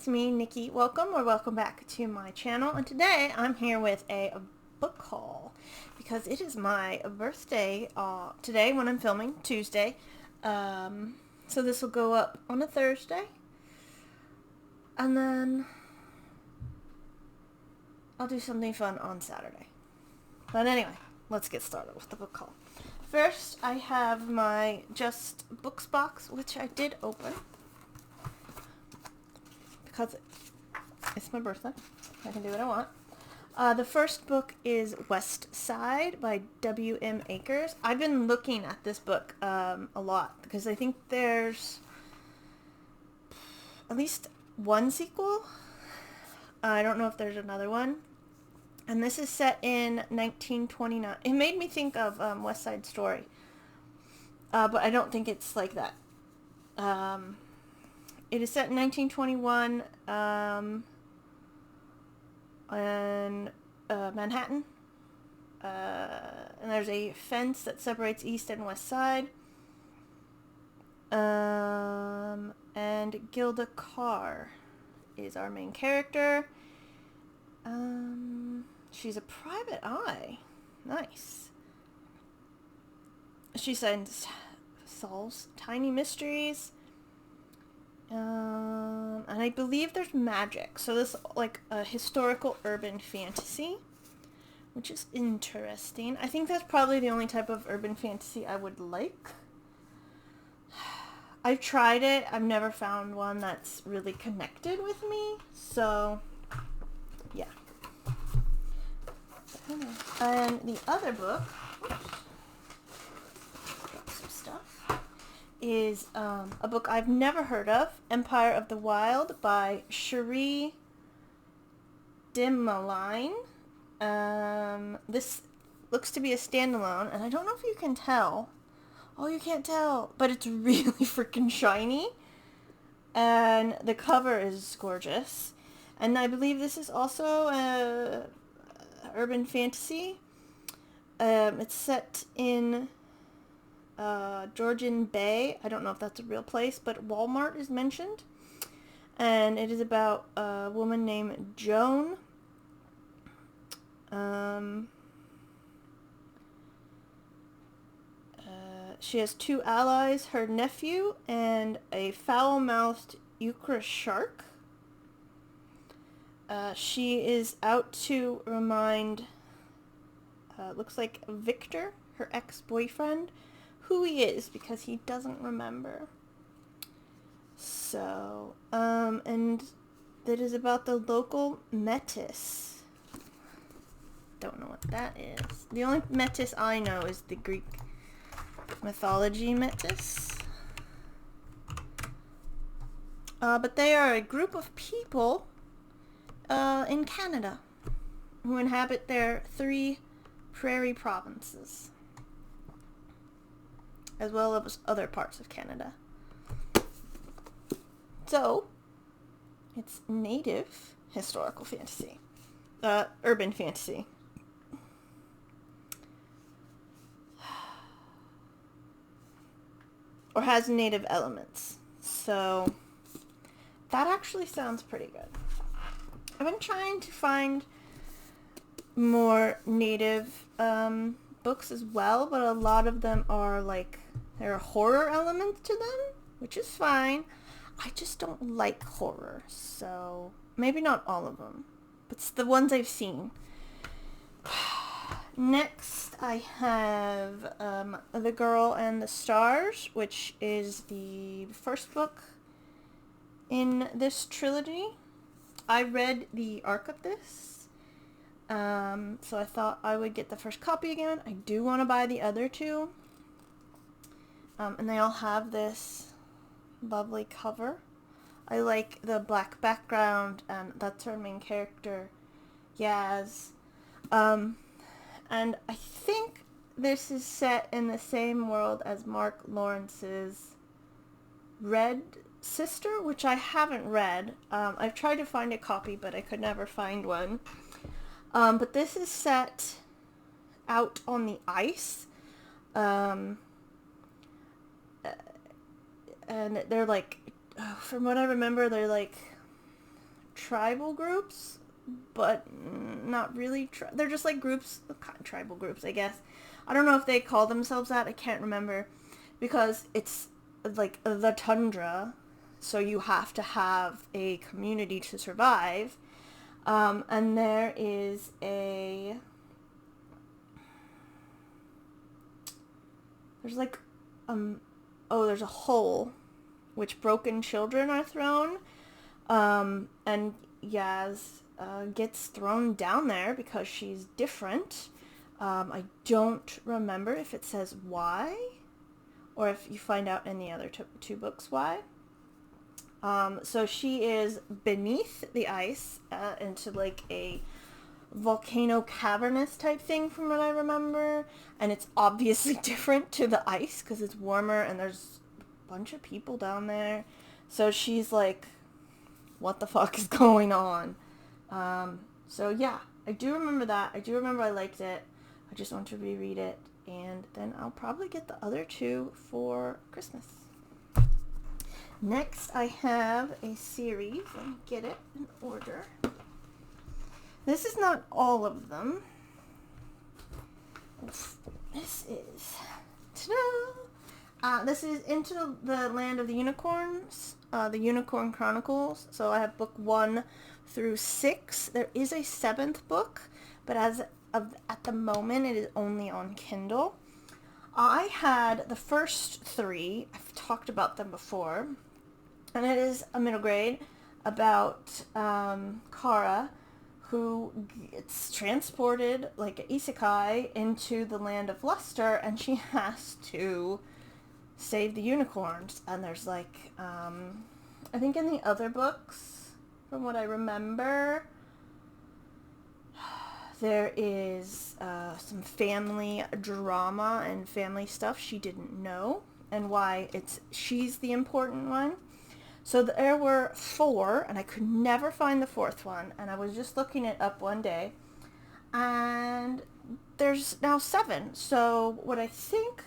it's me, Nikki. Welcome or welcome back to my channel. And today I'm here with a book haul because it is my birthday today when I'm filming, Tuesday. So this will go up on a Thursday. And then I'll do something fun on Saturday. But anyway, let's get started with the book haul. First, I have my Just Books box, which I did open. Because it's my birthday. I can do what I want. The first book is West Side by W.M. Akers. I've been looking at this book a lot because I think there's at least one sequel. I don't know if there's another one. And this is set in 1929. It made me think of West Side Story. But I don't think it's like that. It is set in 1921 in Manhattan. And there's a fence that separates East and West Side. And Gilda Carr is our main character. She's a private eye. Nice. She solves tiny mysteries. And I believe there's magic. So this is like a historical urban fantasy, which is interesting. I think that's probably the only type of urban fantasy I would like. I've tried it. I've never found one that's really connected with me. So, yeah. And the other book, is a book I've never heard of, Empire of the Wild by Cherie Dimaline. This looks to be a standalone, and I don't know if you can tell. Oh, you can't tell, but it's really freaking shiny. And the cover is gorgeous. And I believe this is also a urban fantasy. It's set in Georgian Bay. I don't know if that's a real place, but Walmart is mentioned. And it is about a woman named Joan. She has two allies, her nephew and a foul-mouthed Euchre shark. She is out to remind, looks like Victor, her ex-boyfriend, who he is because he doesn't remember. So, and that is about the local Metis. Don't know what that is. The only Metis I know is the Greek mythology Metis. But they are a group of people in Canada who inhabit their 3 prairie provinces, as well as other parts of Canada. So, it's native historical fantasy. Urban fantasy. Or has native elements. So, that actually sounds pretty good. I've been trying to find more native books as well, but a lot of them are like, there are horror elements to them, which is fine. I just don't like horror, so maybe not all of them, but it's the ones I've seen. Next, I have The Girl and the Stars, which is the first book in this trilogy. I read the arc of this, so I thought I would get the first copy again. I do want to buy the other 2, and they all have this lovely cover. I like the black background, and that's her main character, Yaz. And I think this is set in the same world as Mark Lawrence's Red Sister, which I haven't read. I've tried to find a copy, but I could never find one. But this is set out on the ice. And they're like, from what I remember, they're like tribal groups, but not really. They're just like groups, tribal groups, I guess. I don't know if they call themselves that. I can't remember, because it's like the tundra, so you have to have a community to survive. And there is there's like, there's a hole which broken children are thrown. And Yaz gets thrown down there because she's different. I don't remember if it says why, or if you find out in the other two books why. So she is beneath the ice, into like a volcano cavernous type thing from what I remember. And it's obviously different to the ice because it's warmer and there's a bunch of people down there. So she's like, what the fuck is going on? So yeah, I do remember that. I do remember I liked it. I just want to reread it. And then I'll probably get the other two for Christmas. Next, I have a series. Let me get it in order. This is not all of them. This is... Ta-da! This is Into the Land of the Unicorns, the Unicorn Chronicles. So I have book 1 through 6. There is a 7th book, but at the moment it is only on Kindle. I had the first 3. I've talked about them before. And it is a middle grade about Kara, who gets transported like an isekai into the land of Luster, and she has to save the unicorns. And there's like, I think in the other books, from what I remember, there is some family drama and family stuff she didn't know, and why she's the important one. So there were 4, and I could never find the 4th one, and I was just looking it up one day, and there's now 7. So what I think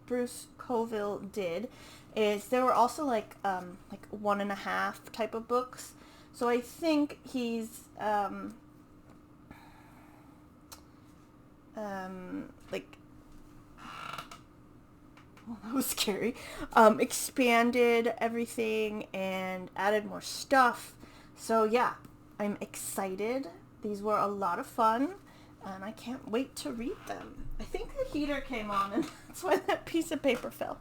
Bruce Coville did is there were also like 1.5 type of books. So I think he's like, that was scary, expanded everything and added more stuff. So yeah, I'm excited. These were a lot of fun, and I can't wait to read them. I think the heater came on, and that's why that piece of paper fell.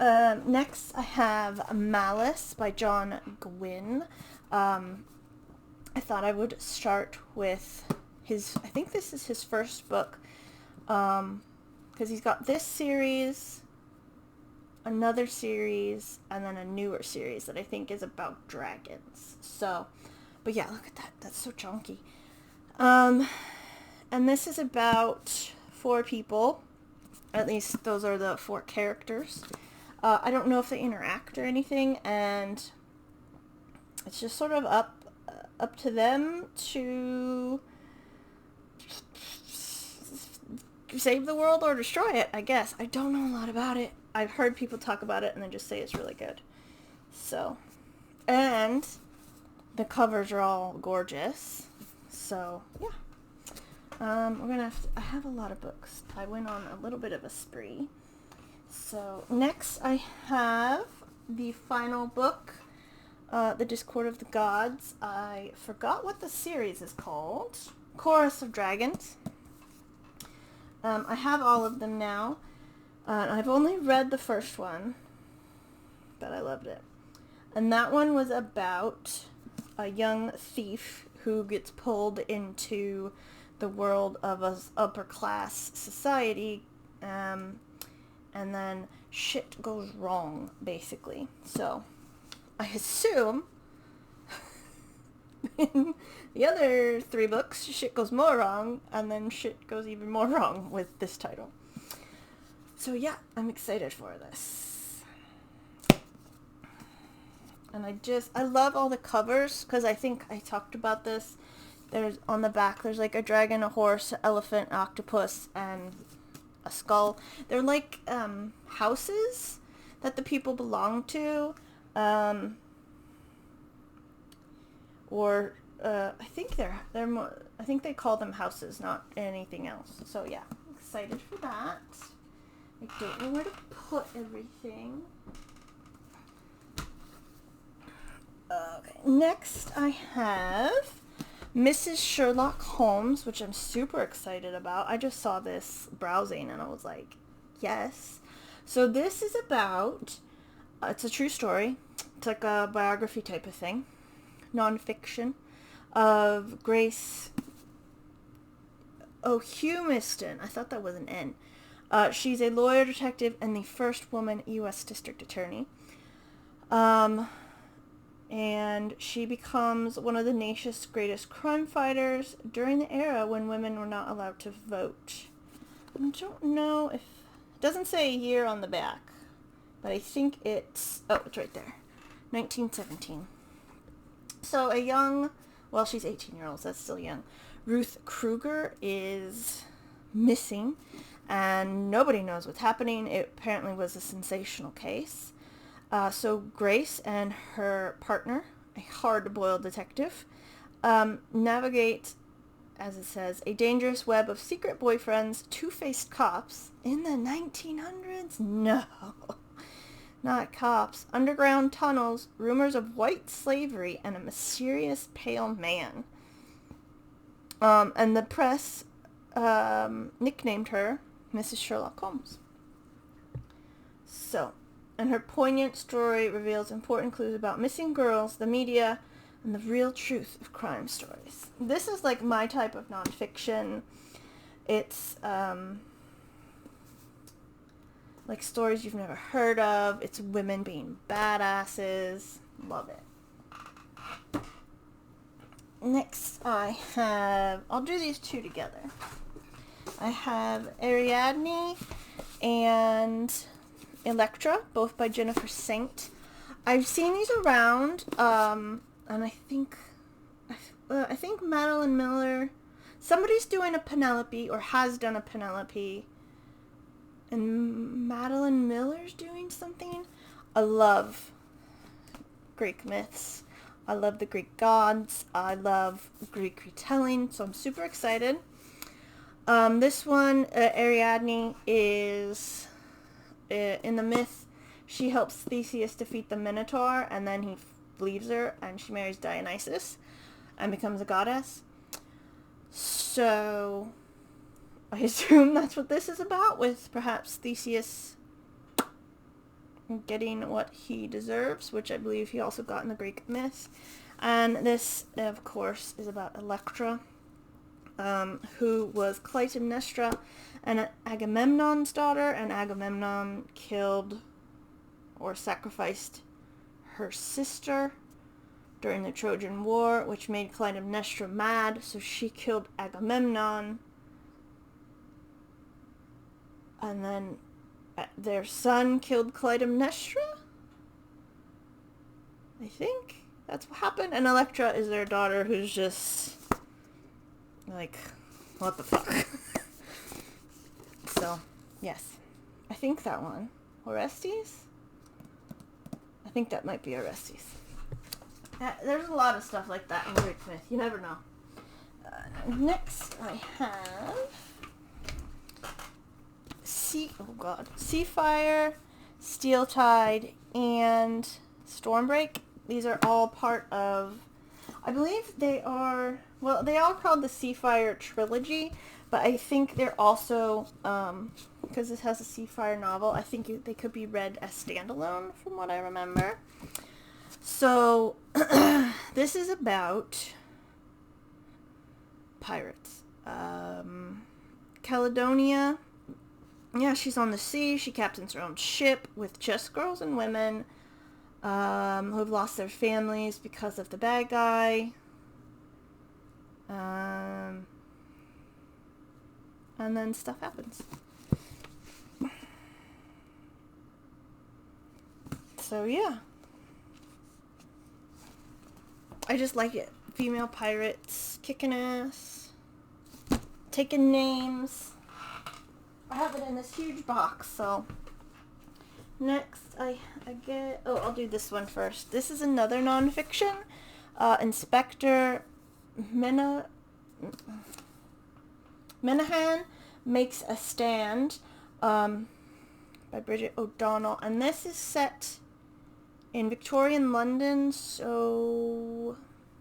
Next, I have Malice by John Gwynne. I thought I would start with I think this is his first book, because he's got this series, another series, and then a newer series that I think is about dragons. So, but yeah, look at that. That's so chunky. And this is about 4 people. At least those are the 4 characters. I don't know if they interact or anything, and it's just sort of up to them to save the world or destroy it, I guess. I don't know a lot about it. I've heard people talk about it and they just say it's really good. So, and the covers are all gorgeous. So, yeah. We're gonna I have a lot of books. I went on a little bit of a spree. So, next I have the final book, The Discord of the Gods. I forgot what the series is called. Chorus of Dragons. I have all of them now. I've only read the first one, but I loved it. And that one was about a young thief who gets pulled into the world of a upper class society, and then shit goes wrong, basically. So, I assume in the other 3 books, shit goes more wrong, and then shit goes even more wrong with this title. So yeah, I'm excited for this. And I love all the covers, because I think I talked about this. There's, on the back, there's like a dragon, a horse, an elephant, an octopus, and a skull. They're like houses that the people belong to. or I think they're more. I think they call them houses, not anything else. So yeah, excited for that. I don't know where to put everything. Okay, next I have Mrs. Sherlock Holmes, which I'm super excited about. I just saw this browsing and I was like, yes. So this is about, it's a true story. It's like a biography type of thing. Non-fiction. Of Grace O'Humiston. I thought that was an N. She's a lawyer detective and the first woman U.S. District Attorney. And she becomes one of the nation's greatest crime fighters during the era when women were not allowed to vote. I don't know if... It doesn't say a year on the back, but I think it's... Oh, it's right there. 1917. So a young... Well, she's 18 years old, so that's still young. Ruth Kruger is missing, and nobody knows what's happening. It apparently was a sensational case. So Grace and her partner, a hard-boiled detective, navigate, as it says, a dangerous web of secret boyfriends, two-faced cops in the 1900s? No, not cops. Underground tunnels, rumors of white slavery, and a mysterious pale man. And the press nicknamed her Mrs. Sherlock Holmes. So... And her poignant story reveals important clues about missing girls, the media, and the real truth of crime stories. This is like my type of nonfiction. It's like stories you've never heard of. It's women being badasses. Love it. Next I have... I'll do these two together. I have Ariadne and... Electra, both by Jennifer Saint. I've seen these around, and I think Madeline Miller, somebody's doing a Penelope, or has done a Penelope, and Madeline Miller's doing something. I love Greek myths. I love the Greek gods. I love Greek retelling, so I'm super excited. This one, Ariadne, is... in the myth, she helps Theseus defeat the Minotaur, and then he leaves her, and she marries Dionysus, and becomes a goddess. So, I assume that's what this is about, with perhaps Theseus getting what he deserves, which I believe he also got in the Greek myth. And this, of course, is about Electra, who was Clytemnestra and Agamemnon's daughter, and Agamemnon killed or sacrificed her sister during the Trojan War, which made Clytemnestra mad, so she killed Agamemnon, and then their son killed Clytemnestra? I think that's what happened, and Electra is their daughter, who's just like, what the fuck? So, yes. I think that one. Orestes? I think that might be Orestes. There's a lot of stuff like that in Greek myth. You never know. Next, I have... Seafire, Steel Tide, and Stormbreak. These are all part of... I believe they are... Well, they are called the Seafire Trilogy, but I think they're also, because this has a Seafire novel, I think they could be read as standalone, from what I remember. So, this is about pirates. Caledonia, yeah, she's on the sea. She captains her own ship with just girls and women who have lost their families because of the bad guy. And then stuff happens. So yeah. I just like it. Female pirates kicking ass, taking names. I have it in this huge box, so next I get... Oh, I'll do this one first. This is another nonfiction. Inspector Menahan Makes a Stand, by Bridget O'Donnell, and this is set in Victorian London, so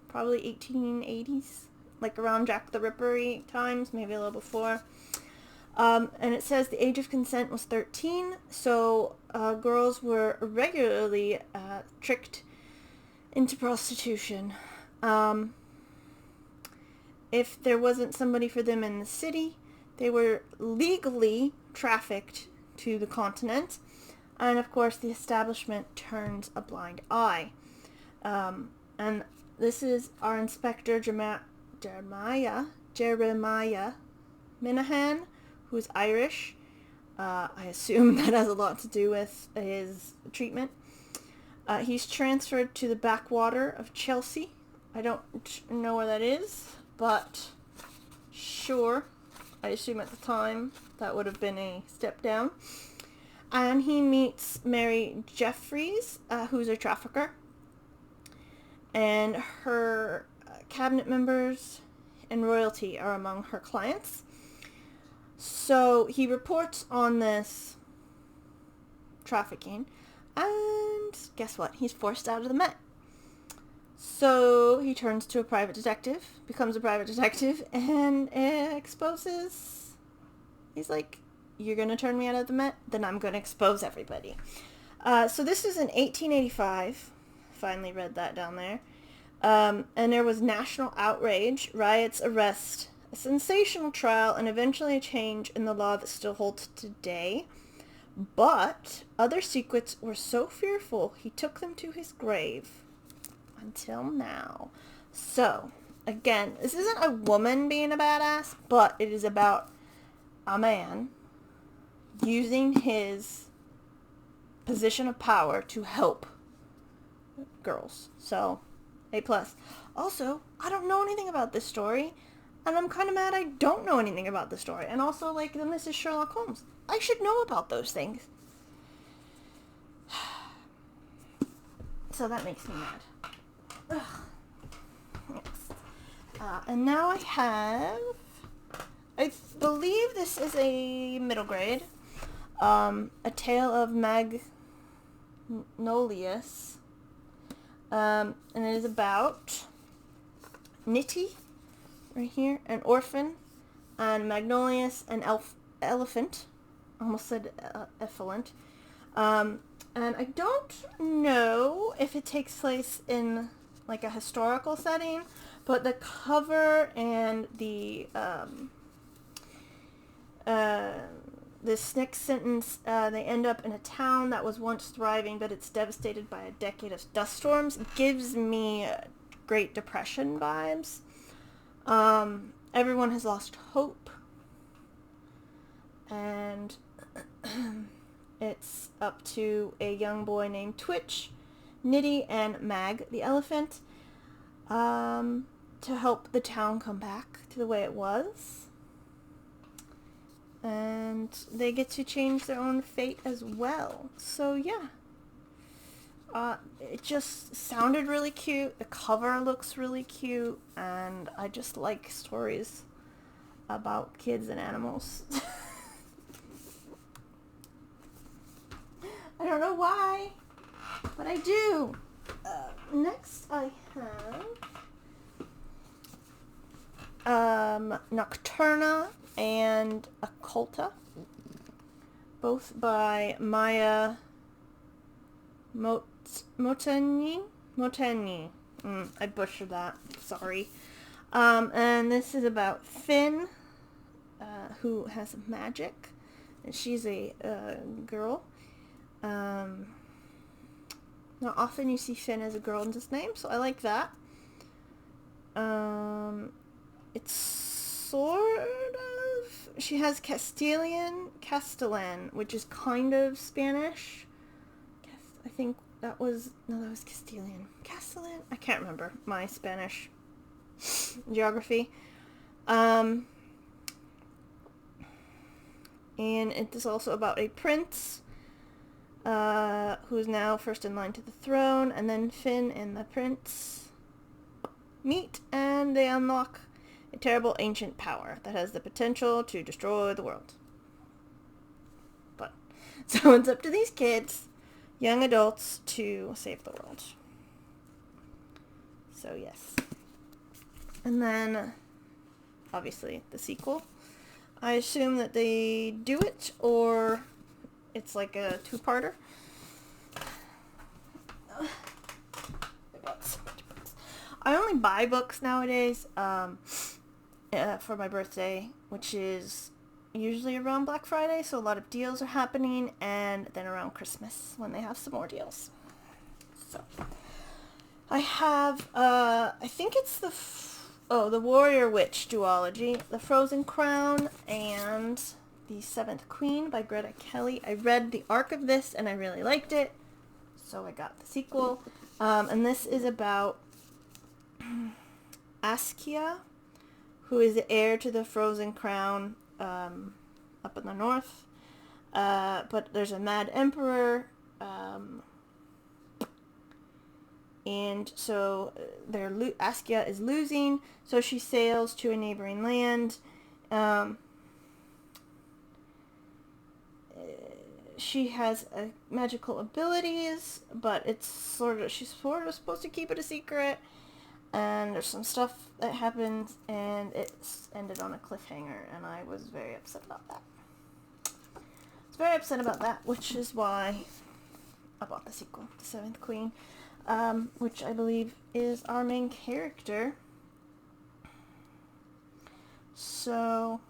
probably 1880s, like around Jack the Ripper times, maybe a little before. And it says the age of consent was 13, so girls were regularly tricked into prostitution. If there wasn't somebody for them in the city, they were legally trafficked to the continent, and of course the establishment turns a blind eye. And this is our Inspector Jeremiah Minahan, who's Irish. I assume that has a lot to do with his treatment. He's transferred to the backwater of Chelsea. I don't know where that is, but sure. I assume at the time that would have been a step down. And he meets Mary Jeffries, who's a trafficker. And her cabinet members and royalty are among her clients. So he reports on this trafficking. And guess what? He's forced out of the Met. So he turns to a private detective, becomes a private detective, and exposes... He's like, you're going to turn me out of the Met? Then I'm going to expose everybody. So this is in 1885. Finally read that down there. And there was national outrage, riots, arrest, a sensational trial, and eventually a change in the law that still holds today. But other secrets were so fearful, he took them to his grave. Until now. So, again, this isn't a woman being a badass, but it is about a man using his position of power to help girls. So, A+. Also, I don't know anything about this story, and I'm kind of mad I don't know anything about this story. And also, like, then this is Sherlock Holmes. I should know about those things. So that makes me mad. Ugh. Yes. And now I have, I believe this is a middle grade, A Tale of Magnolius, and it is about Nitty, right here, an orphan, and Magnolius, an elephant, almost said effluent, and I don't know if it takes place in like a historical setting, but the cover and the this next sentence, they end up in a town that was once thriving, but it's devastated by a decade of dust storms, gives me Great Depression vibes. Everyone has lost hope, and it's up to a young boy named Twitch, Nitty, and Mag, the elephant, to help the town come back to the way it was. And they get to change their own fate as well. So, yeah. It just sounded really cute. The cover looks really cute. And I just like stories about kids and animals. I don't know why, but I do. Next I have Nocturna and Occulta, both by Maya Moteni. I butchered that. Sorry. And this is about Finn, who has magic, and she's a girl. Not often you see Finn as a girl in this name, so I like that. It's sort of... She has Castellan, which is kind of Spanish. I think that was... No, that was Castilian. Castellan? I can't remember my Spanish geography. And it is also about a prince who is now first in line to the throne, and then Finn and the prince meet, and they unlock a terrible ancient power that has the potential to destroy the world. But so it's up to these kids, young adults, to save the world. So yes. And then, obviously, the sequel. I assume that they do it, or it's like a two-parter. I only buy books nowadays for my birthday, which is usually around Black Friday, so a lot of deals are happening, and then around Christmas when they have some more deals. So I have, I think it's the Warrior Witch duology, The Frozen Crown, and The Seventh Queen by Greta Kelly. I read the arc of this, and I really liked it, so I got the sequel. And this is about Askia, who is the heir to the Frozen Crown up in the north. But there's a mad emperor, and so Askia is losing, so she sails to a neighboring land. She has magical abilities, but she's sort of supposed to keep it a secret. And there's some stuff that happens, and it's ended on a cliffhanger, and I was very upset about that. Which is why I bought the sequel, The Seventh Queen, which I believe is our main character. So,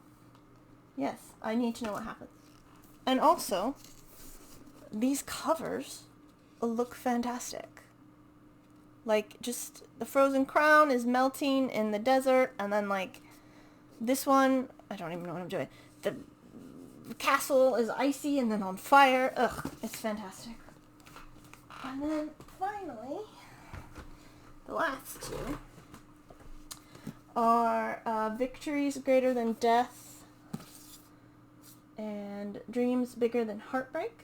yes, I need to know what happens. And also, these covers look fantastic. Like, just the Frozen Crown is melting in the desert, and then, like, this one, I don't even know what I'm doing. The castle is icy and then on fire. Ugh, it's fantastic. And then, finally, the last two are Victories Greater Than Death and Dreams Bigger Than Heartbreak.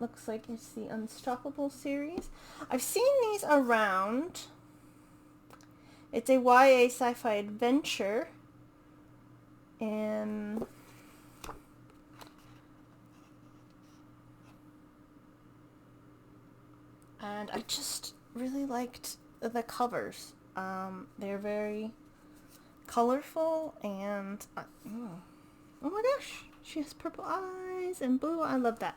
Looks like it's the Unstoppable series. I've seen these around. It's a YA sci-fi adventure. And I just really liked the covers. They're very colorful, and oh my gosh, she has purple eyes and blue. I love that.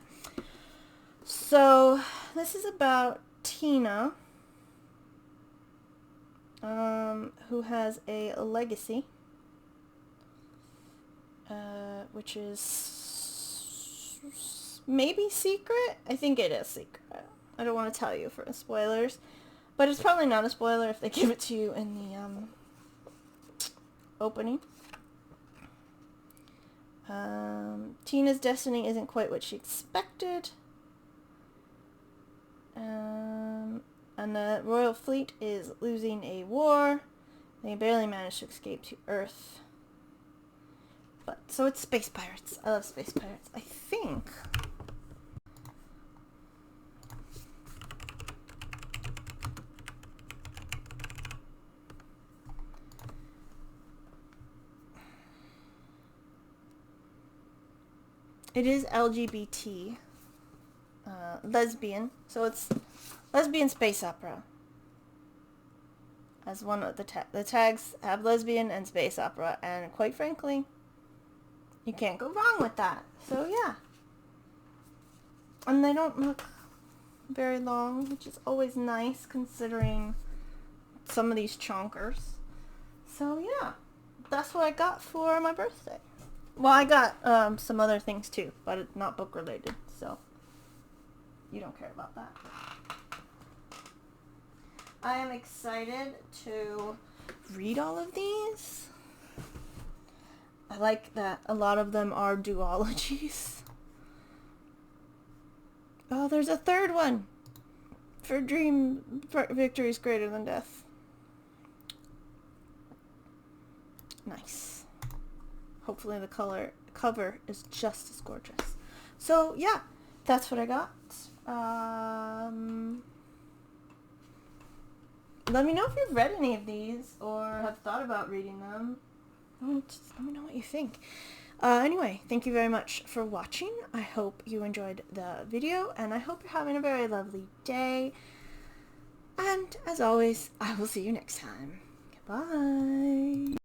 So this is about Tina, who has a legacy, which is maybe secret. I think it is secret. I don't want to tell you for spoilers, but it's probably not a spoiler if they give it to you in the opening. Tina's destiny isn't quite what she expected. And the royal fleet is losing a war. They barely managed to escape to Earth. So it's space pirates. I love space pirates. I think it is LGBT, lesbian, so it's lesbian space opera. As one of the tags have lesbian and space opera, and quite frankly, you can't go wrong with that. So yeah. And they don't look very long, which is always nice considering some of these chonkers. So yeah, that's what I got for my birthday. Well, I got some other things too, but it's not book related, so you don't care about that. I am excited to read all of these. I like that a lot of them are duologies. Oh, there's a third one for Victories Greater Than Death. Nice. Hopefully the cover is just as gorgeous. So yeah, that's what I got. let me know if you've read any of these or have thought about reading them. Just let me know what you think. Anyway, thank you very much for watching. I hope you enjoyed the video, and I hope you're having a very lovely day. And as always, I will see you next time. Goodbye.